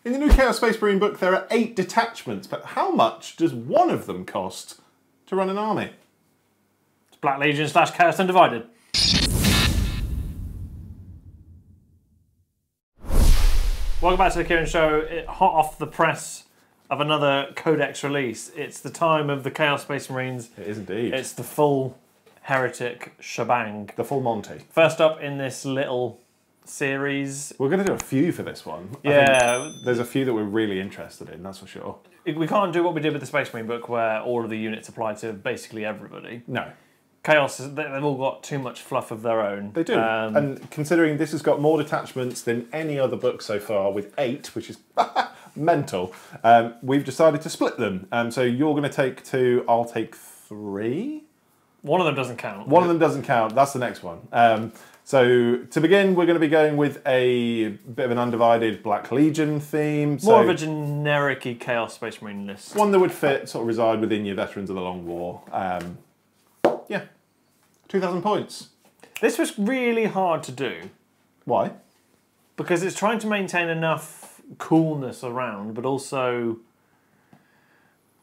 In the new Chaos Space Marine book, there are 8 detachments, but how much does one of them cost to run an army? It's Black Legion / Chaos Undivided. Welcome back to the Kieran Show. Hot off the press of another Codex release. It's the time of the Chaos Space Marines. It is indeed. It's the full Heretic shebang. The full Monty. First up in this little series. We're going to do a few for this one. Yeah. There's a few that we're really interested in, that's for sure. We can't do what we did with the Space Marine book where all of the units apply to basically everybody. No. Chaos, they've all got too much fluff of their own. They do. And considering this has got more detachments than any other book so far, with 8, which is mental, we've decided to split them. So you're going to take 2, I'll take 3. One of them doesn't count. One of them doesn't count. That's the next one. So to begin, we're going to be going with a bit of an Undivided Black Legion theme. More of a generic-y Chaos Space Marine list. One that would fit, sort of reside within your Veterans of the Long War. Yeah, 2,000 points. This was really hard to do. Why? Because it's trying to maintain enough coolness around, but also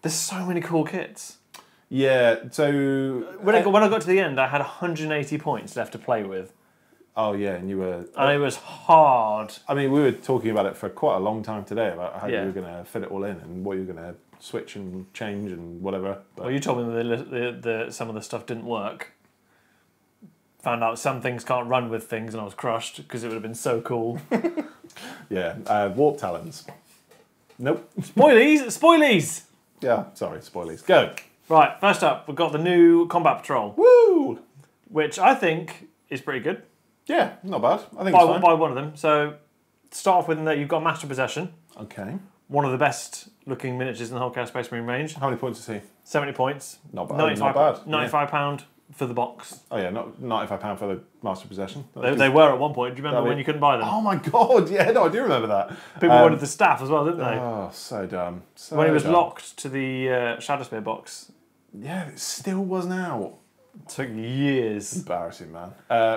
there's so many cool kits. Yeah, so when I got to the end, I had 180 points left to play with. Oh yeah, and you were... And it was hard. I mean, we were talking about it for quite a long time today, about how you were going to fit it all in and what you were going to switch and change and whatever. But... Well, you told me that some of the stuff didn't work. Found out some things can't run with things, and I was crushed because it would have been so cool. Yeah, warp talons. Nope. Spoilies! Spoilies! Yeah, sorry, spoilies. Go. Right, first up, we've got the new Combat Patrol. Woo! Which I think is pretty good. Yeah, not bad. I think it's fine. By one of them. So, start off with that you've got Master Possession. Okay. One of the best looking miniatures in the whole Chaos Space Marine range. How many points is he? 70 points. Not bad. Not bad. £95 for the box. Oh yeah, not £95 for the Master Possession. They were at one point. Do you remember when you couldn't buy them? Oh my god, yeah, no, I do remember that. People wanted the staff as well, didn't they? Oh, so dumb. So when it was dumb. locked to the Shadow Spear box. Yeah, it still wasn't out. It took years. Embarrassing, man.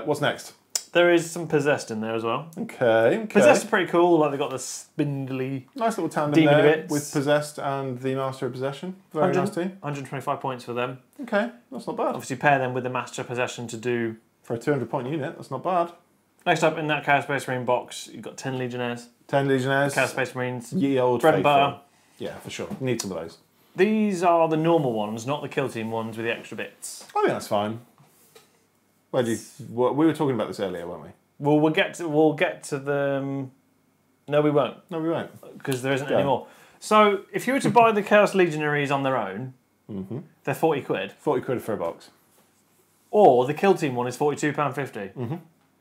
What's next? There is some Possessed in there as well. Okay. Possessed are pretty cool. Like, they've got the spindly... Nice little tandem there bits. With Possessed and the Master of Possession. Very nice team. 125 points for them. Okay, that's not bad. Obviously pair them with the Master Possession to do... For a 200-point unit, that's not bad. Next up in that Chaos Space Marine box, you've got 10 Legionnaires. 10 Legionnaires. Chaos Space Marines. Ye old bread and butter. Yeah, for sure. Need some of those. These are the normal ones, not the Kill Team ones with the extra bits. I think that's fine. We were talking about this earlier, weren't we? Well, we'll get to them. No, we won't. No, we won't. Because there isn't any more. So, if you were to buy the Chaos Legionaries on their own, they're 40 quid. 40 quid for a box. Or the Kill Team one is £42.50.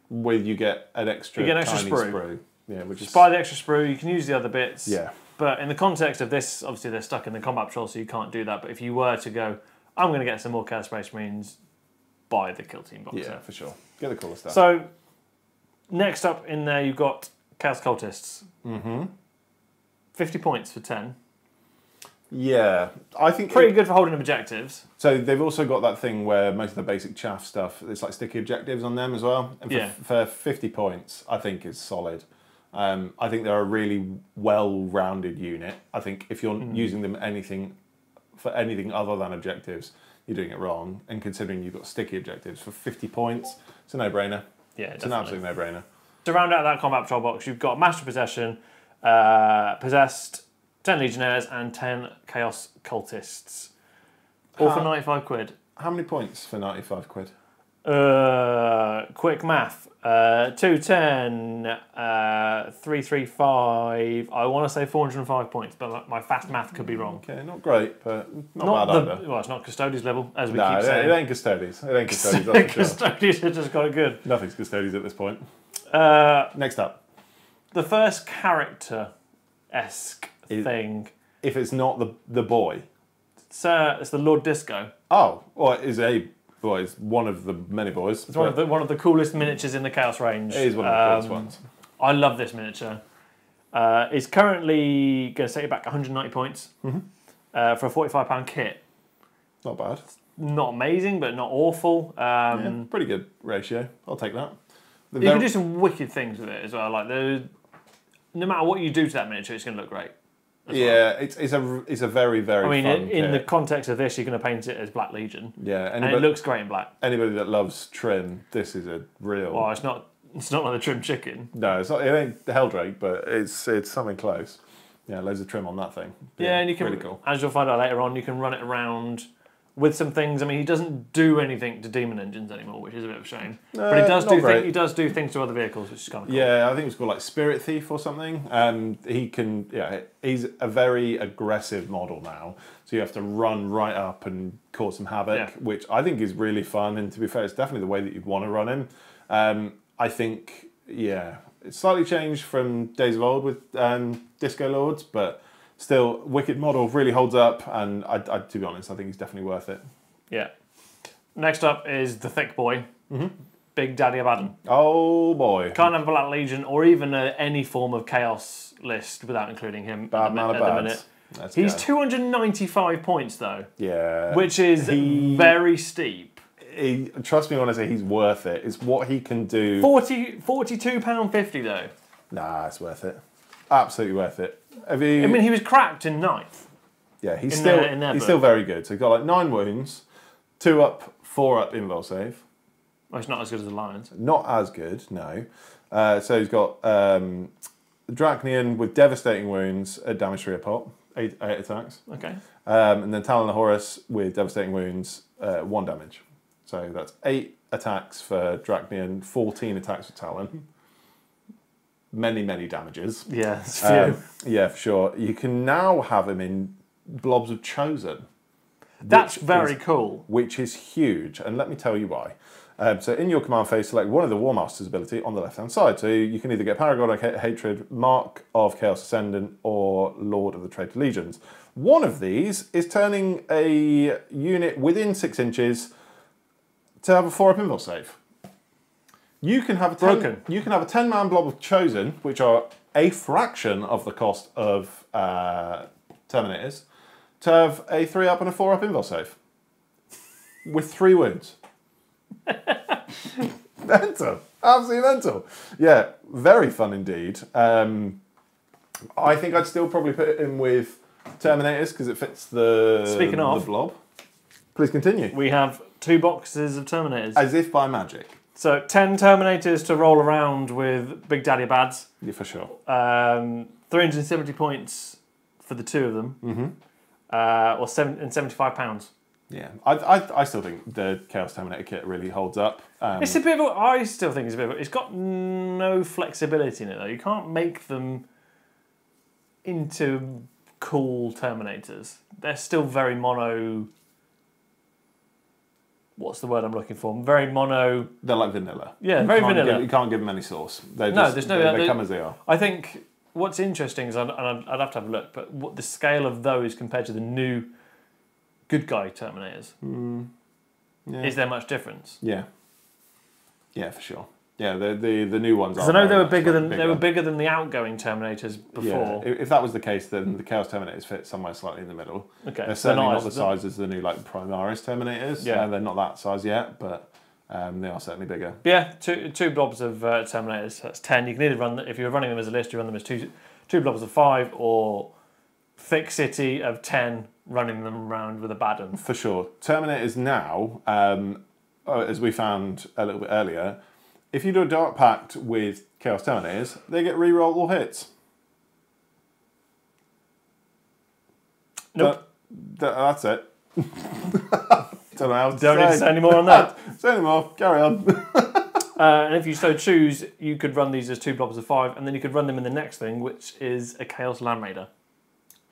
With you get an extra, sprue. Yeah, which is... Buy the extra sprue, you can use the other bits. Yeah. But in the context of this, obviously they're stuck in the Combat Patrol, so you can't do that. But if you were to go, I'm going to get some more Chaos Space Marines, buy the Kill Team box. Yeah, for sure. Get the cooler stuff. So, next up in there, you've got Chaos Cultists. 50 points for 10. Yeah, I think... Pretty good for holding objectives. So they've also got that thing where most of the basic chaff stuff, it's like sticky objectives on them as well. And for 50 points, I think is solid. I think they're a really well-rounded unit. I think if you're using them for anything other than objectives, you're doing it wrong. And considering you've got sticky objectives for 50 points, it's a no-brainer. Yeah, it's an absolute no-brainer. To round out that Combat Patrol box, you've got Master Possession, Possessed, 10 Legionnaires, and 10 Chaos Cultists. All for 95 quid. How many points for 95 quid? Quick math. 210, 335. I want to say 405 points, but my fast math could be wrong. Okay, not great, but not bad either. Well, it's not Custodies level, as we keep saying. It ain't Custodies. It ain't Custodies, that's for sure. Custodies have just got it good. Nothing's Custodies at this point. Next up. The first character-esque thing. If it's not the boy. It's the Lord Disco. Oh, well, it's one of the many boys. It's one of the coolest miniatures in the Chaos range. It is one of the coolest ones. I love this miniature. It's currently going to set you back 190 points for a £45 kit. Not bad. Not amazing, but not awful. Yeah, pretty good ratio. I'll take that. You can do some wicked things with it as well. Like no matter what you do to that miniature, it's going to look great. Yeah, it's a very, very fun in the kit. context of this, you're going to paint it as Black Legion. Yeah, and it looks great in black. Anybody that loves trim, this is a real... Well, it's not like the trim chicken. No, it's not. It ain't the Helldrake, but it's something close. Yeah, loads of trim on that thing. Yeah, and you can, really cool. As you'll find out later on, you can run it around with some things. I mean, he doesn't do anything to demon engines anymore, which is a bit of a shame. But he does do things to other vehicles, which is kind of cool. Yeah, I think it's called like Spirit Thief or something. He can. Yeah, he's a very aggressive model now, so you have to run right up and cause some havoc, which I think is really fun. And to be fair, it's definitely the way that you'd want to run him. I think, yeah, it's slightly changed from Days of Old with Disco Lords, but still, wicked model, really holds up, and I, to be honest, I think he's definitely worth it. Yeah. Next up is the Thick Boy, Big Daddy Abaddon. Oh boy. Can't have Black Legion or even any form of Chaos list without including him at the minute. He's 295 points though. Yeah. Which is very steep. Trust me when I say he's worth it. It's what he can do. £42.50 though. Nah, it's worth it. Absolutely worth it. I mean, he was cracked in 9th. Yeah, he's still very good. So he's got like 9 wounds, 2 up, 4 up invul save. Well, it's not as good as the Lions. Not as good, no. So he's got Dracnian with devastating wounds, a damage 3 a pop, 8 attacks. Okay. And then Talon of Horus with devastating wounds, 1 damage. So that's 8 attacks for Dracnian, 14 attacks for Talon. Many damages. Yeah, it's few. Yeah, for sure. You can now have him in blobs of Chosen. That's very cool. Which is huge, and let me tell you why. So in your command phase, select one of the War Master's ability on the left-hand side. So you can either get Paragon of Hatred, Mark of Chaos Ascendant, or Lord of the Traitor Legions. One of these is turning a unit within 6 inches to have a 4-up invul save. You can have a 10-man blob of Chosen, which are a fraction of the cost of Terminators, to have a 3-up and a 4-up invul save with 3 wounds. Mental, absolutely mental. Yeah, very fun indeed. I think I'd still probably put it in with Terminators because it fits the blob. Please continue. We have 2 boxes of Terminators. As if by magic. So 10 Terminators to roll around with Big Daddy Abads. Yeah, for sure. 370 points for the 2 of them. Or £75. Yeah, I still think the Chaos Terminator kit really holds up. It's a bit of I still think it's a bit of it's got no flexibility in it though. You can't make them into cool Terminators. They're still very mono. What's the word I'm looking for? Very mono. They're like vanilla. Yeah, very vanilla. You can't give them any sauce. They come as they are. I think what's interesting is, and I'd have to have a look, but what the scale of those compared to the new good guy Terminators, is there much difference? Yeah. Yeah, for sure. Yeah, the new ones. Because I know they were bigger than the outgoing Terminators before. Yeah. If that was the case, then the Chaos Terminators fit somewhere slightly in the middle. Okay, they're certainly not the size as the new like Primaris Terminators. Yeah, they're not that size yet, but they are certainly bigger. Yeah, two blobs of Terminators. That's 10. You can either run if you're running them as a list, you run them as two blobs of 5, or thick city of 10, running them around with a Abaddon. For sure, Terminators now, as we found a little bit earlier. If you do a Dark Pact with Chaos Terminators, they get reroll all hits. Nope. That's it. Don't know how to Don't need to say any more on that. Say any more. Carry on. And if you so choose, you could run these as 2 blobs of 5, and then you could run them in the next thing, which is a Chaos Land Raider.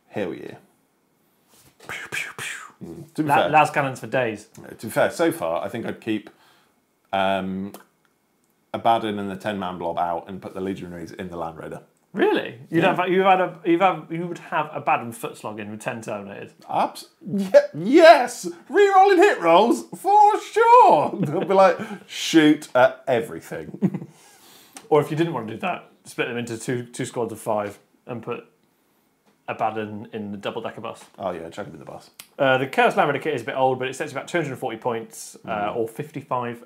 Hell yeah. To be fair, las cannons for days. To be fair, so far, I think I'd keep Abaddon and the 10-man blob out and put the Legionaries in the Land Raider. Really? You would have Abaddon footslog in with 10 Terminators. Yes! Rerolling hit rolls for sure. They'll be like shoot at everything. Or if you didn't want to do that, split them into two squads of 5 and put Abaddon in the double-decker bus. Oh yeah, chuck him in the bus. The Chaos Land Raider kit is a bit old, but it sets about 240 points or £55.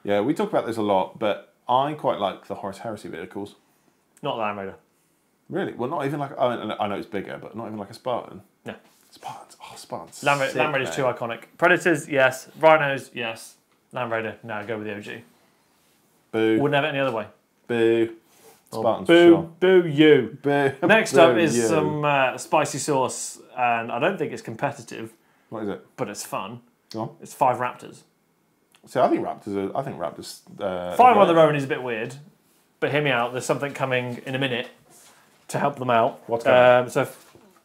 Yeah, we talk about this a lot, but I quite like the Horus Heresy vehicles. Not the Land Raider. Really? Well, not even like... I know it's bigger, but not even like a Spartan. No. Spartans. Oh, Spartans. Land Raider's too iconic. Predators, yes. Rhinos, yes. Land Raider, no, go with the OG. Boo. Wouldn't have it any other way. Boo. Spartans, boo, sure. Boo you. Boo. Next Boo up is you. some spicy sauce, and I don't think it's competitive. What is it? But it's fun. Go on. It's 5 raptors. See, I think raptors. 5 on their own is a bit weird, but hear me out. There's something coming in a minute to help them out. What's coming?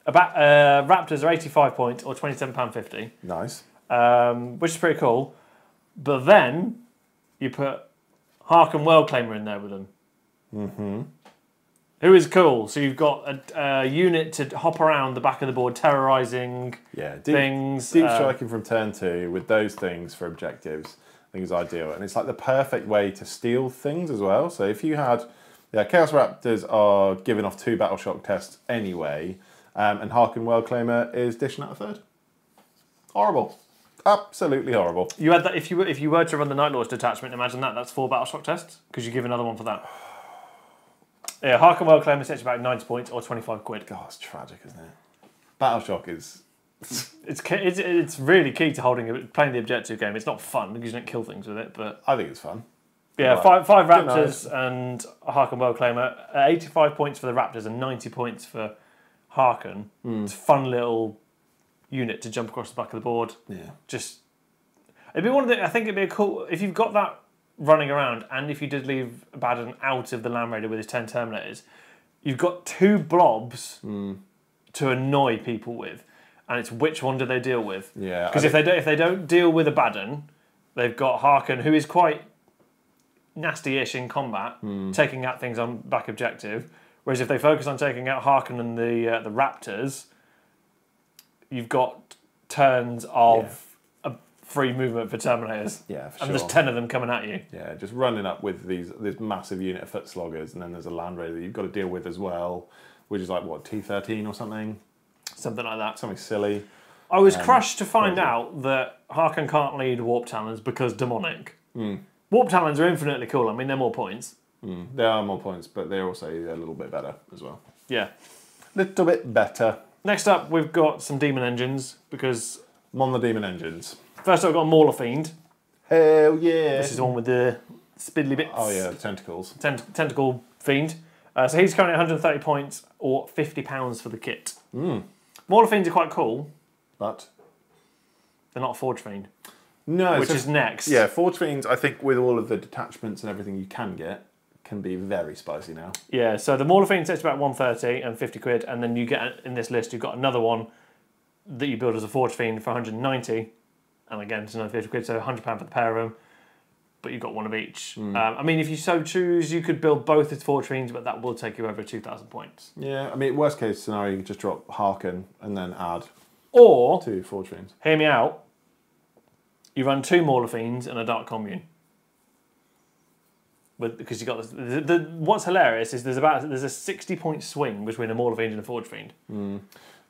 Raptors are 85 points or £27.50. Nice. Which is pretty cool. But then you put Harken World Claimer in there with them. Mm-hmm. Who is cool. So you've got a unit to hop around the back of the board, terrorising things. Deep striking from turn 2 with those things for objectives, I think is ideal. And it's like the perfect way to steal things as well. So if you had... Yeah, Chaos Raptors are giving off 2 battle shock tests anyway, and Harken World Claimer is dishing out a 3rd. Horrible. Absolutely horrible. You had that if you were to run the Night Lords detachment, imagine that's 4 battle shock tests, because you give another one for that. Yeah, Harken World Claimer sets you back 90 points or 25 quid. God, it's tragic, isn't it? Battle shock is... It's really key to playing the objective game. It's not fun because you don't kill things with it, but... I think it's fun. Yeah, right. five Raptors and a Harken World Claimer. 85 points for the Raptors and 90 points for Harken. It's a fun little unit to jump across the back of the board. Yeah. It'd be one of the... I think it'd be a cool... If you've got that running around, and if you did leave Abaddon out of the Land Raider with his 10 Terminators, you've got 2 blobs to annoy people with. And it's which one do they deal with? Yeah. Because if they don't deal with Abaddon, they've got Harken, who is quite... nasty-ish in combat, taking out things on back objective. Whereas if they focus on taking out Harken and the Raptors, you've got turns of a free movement for Terminators. Yeah, for and there's 10 of them coming at you. Yeah, just running up with this massive unit of foot sloggers, and then there's a Land Raider that you've got to deal with as well, which is like, what, T13 or something? Something like that. Something silly. I was crushed to find out that Harken can't lead Warp Talons because demonic. Warp Talons are infinitely cool. I mean, they're more points. They are more points, but they're also a little bit better as well. Yeah. Little bit better. Next up, we've got some Demon Engines, because... I'm on the Demon Engines. First up, we've got Mauler Fiend. Hell yeah. This is the one with the spiddly bits. Oh yeah, the tentacles. Tentacle Fiend. So he's currently 130 points or £50 for the kit. Mauler Fiends are quite cool. But? They're not a Forge Fiend. No. Which is next. Yeah, Forge Fiends, I think with all of the detachments and everything you can get, can be very spicy now. Yeah, so the Mauler Fiend sets about 130 and 50 quid, and then you get, in this list, you've got another one that you build as a Forge Fiend for 190, and again, it's another 50 quid, so £100 for the pair of them, but you've got one of each. I mean, if you so choose, you could build both as Forge Fiends, but that will take you over 2,000 points. Yeah, I mean, worst case scenario, you can just drop Harken and then add or 2 Forge Fiends. Hear me out. You run 2 Mauler Fiends and a Dark Commune. Because you got this. What's hilarious is there's a 60-point swing between a Mauler Fiend and a Forge Fiend.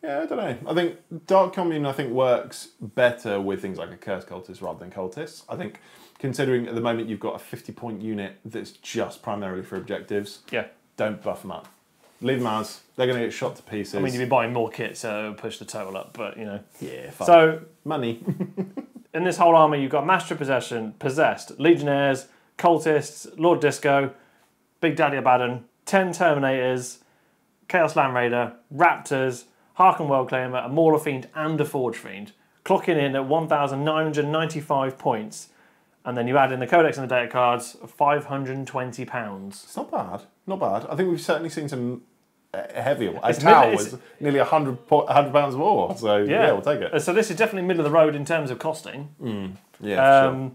Yeah, I don't know. I think Dark Commune works better with things like a Curse Cultist rather than Cultists. I think considering at the moment you've got a 50-point unit that's just primarily for objectives. Yeah. Don't buff them up. Leave them as. They're going to get shot to pieces. I mean, you'd be buying more kit, so it'll push the total up, but you know. Yeah, fine. So money. In this whole army, you've got Master Possessed, Legionnaires, Cultists, Lord Disco, Big Daddy Abaddon, 10 Terminators, Chaos Land Raider, Raptors, Harken World Claimer, a Mauler Fiend and a Forge Fiend, clocking in at 1,995 points, and then you add in the Codex and the data cards, £520. It's not bad. Not bad. I think we've certainly seen some heavier. Tau was nearly £100 more, so yeah, we'll take it. So this is definitely middle of the road in terms of costing. Yeah, sure.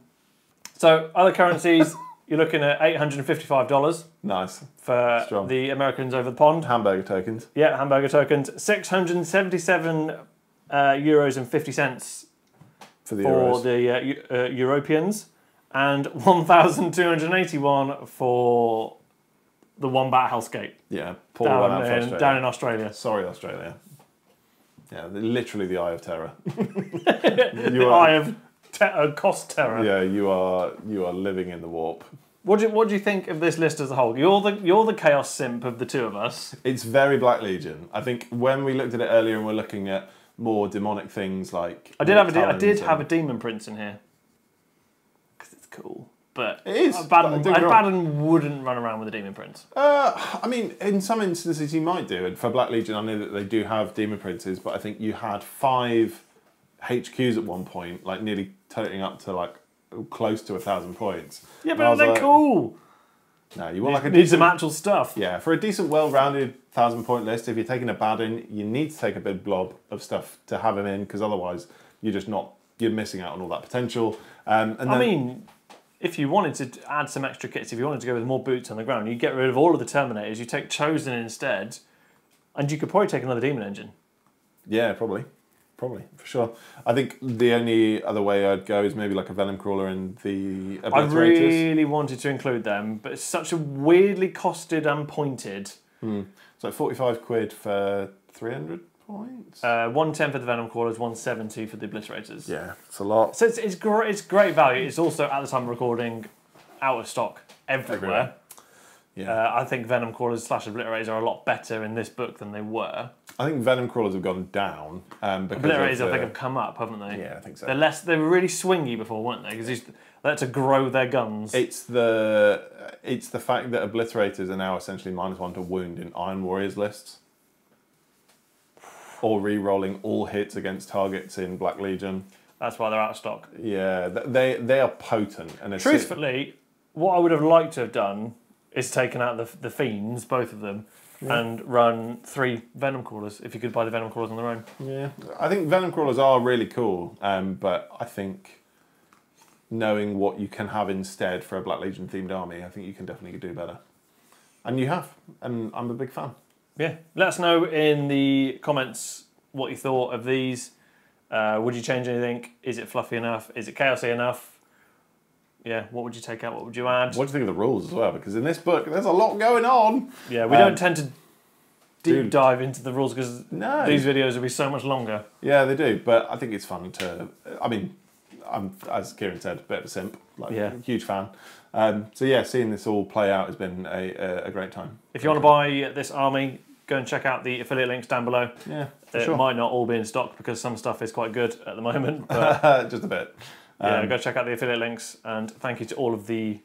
So other currencies, you're looking at $855. Nice. For the Americans over the pond. Hamburger tokens. Yeah, hamburger tokens. €677 and 50 cents for the Europeans, and 1,281 for the Wombat Hellscape. Yeah, poor down in Australia. Sorry, Australia. Yeah, literally the Eye of Terror. Eye of cost terror. Yeah, you are living in the warp. What do you think of this list as a whole? You're the chaos simp of the two of us. It's very Black Legion. I think when we looked at it earlier and we're looking at more demonic things like I did have a demon prince in here because it's cool. But it is. Abaddon wouldn't run around with a demon prince. I mean, in some instances you might do. And for Black Legion, I know that they do have demon princes, but I think you had 5 HQs at one point, like nearly totaling up to like close to 1,000 points. Yeah, but they're cool. No, you want like a need some actual stuff. Yeah, for a decent, well-rounded 1,000-point list, if you're taking Abaddon, you need to take a big blob of stuff to have him in, because otherwise you're missing out on all that potential. I mean, if you wanted to add some extra kits, if you wanted to go with more boots on the ground, you get rid of all of the Terminators, you take Chosen instead, and you could probably take another Demon Engine. Yeah, probably, for sure. I think the only other way I'd go is maybe like a Venom Crawler and the Obliterators. I really wanted to include them, but it's such a weirdly costed and pointed. It's like 45 quid for 300 points. 110 for the Venom Crawlers, 170 for the Obliterators. Yeah, it's a lot. So it's great value. It's also, at the time of recording, out of stock everywhere. Yeah. I think Venom Crawlers / Obliterators are a lot better in this book than they were. I think Venom Crawlers have gone down. Because Obliterators, I think, have come up, haven't they? Yeah, I think so. They were really swingy before, weren't they? Because they had to grow their guns. It's the fact that Obliterators are now essentially -1 to wound in Iron Warriors lists. Or re-rolling all hits against targets in Black Legion. That's why they're out of stock. Yeah, they are potent. And truthfully, what I would have liked to have done is taken out the Fiends, both of them, and run 3 Venom Crawlers, if you could buy the Venom Crawlers on their own. Yeah, I think Venom Crawlers are really cool, but I think knowing what you can have instead for a Black Legion themed army, I think you can definitely do better. And you have, and I'm a big fan. Yeah, let us know in the comments what you thought of these. Would you change anything? Is it fluffy enough? Is it chaosy enough? Yeah, what would you take out? What would you add? What do you think of the rules as well? Because in this book, there's a lot going on. Yeah, we don't tend to deep dive into the rules because these videos will be so much longer. Yeah, they do. But I think it's fun to... I mean, I'm, as Kieran said, a bit of a simp. Huge fan. So yeah, seeing this all play out has been a great time. If you want to buy this army, go and check out the affiliate links down below. Yeah, It might not all be in stock because some stuff is quite good at the moment. But just a bit. Yeah, go check out the affiliate links, and thank you to all of the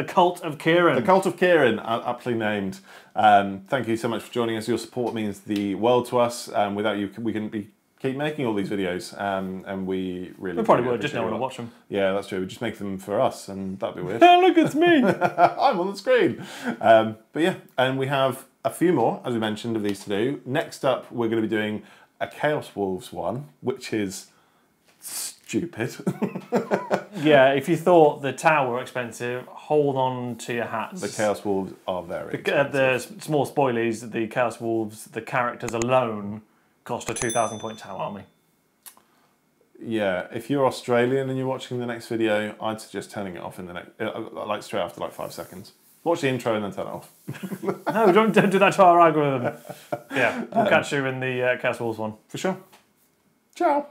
cult of Kieran. The cult of Kieran, aptly named. Thank you so much for joining us. Your support means the world to us. Without you, we couldn't keep making all these videos, and we really... We probably would, just no one to watch them. Yeah, that's true. We just make them for us, and that'd be weird. Look, it's me! I'm on the screen. But yeah, and we have a few more, as we mentioned, of these to do. Next up, we're going to be doing a Chaos Wolves one, which is stupid. Yeah, if you thought the tower were expensive, hold on to your hats. The Chaos Wolves are very expensive. The small spoilies, the Chaos Wolves, the characters alone cost a 2,000 point tower army. Yeah, if you're Australian and you're watching the next video, I'd suggest turning it off in the next, like straight after like 5 seconds. Watch the intro and then turn it off. No, don't do that to our algorithm. Yeah, we'll catch you in the Chaos Wolves one. For sure. Ciao.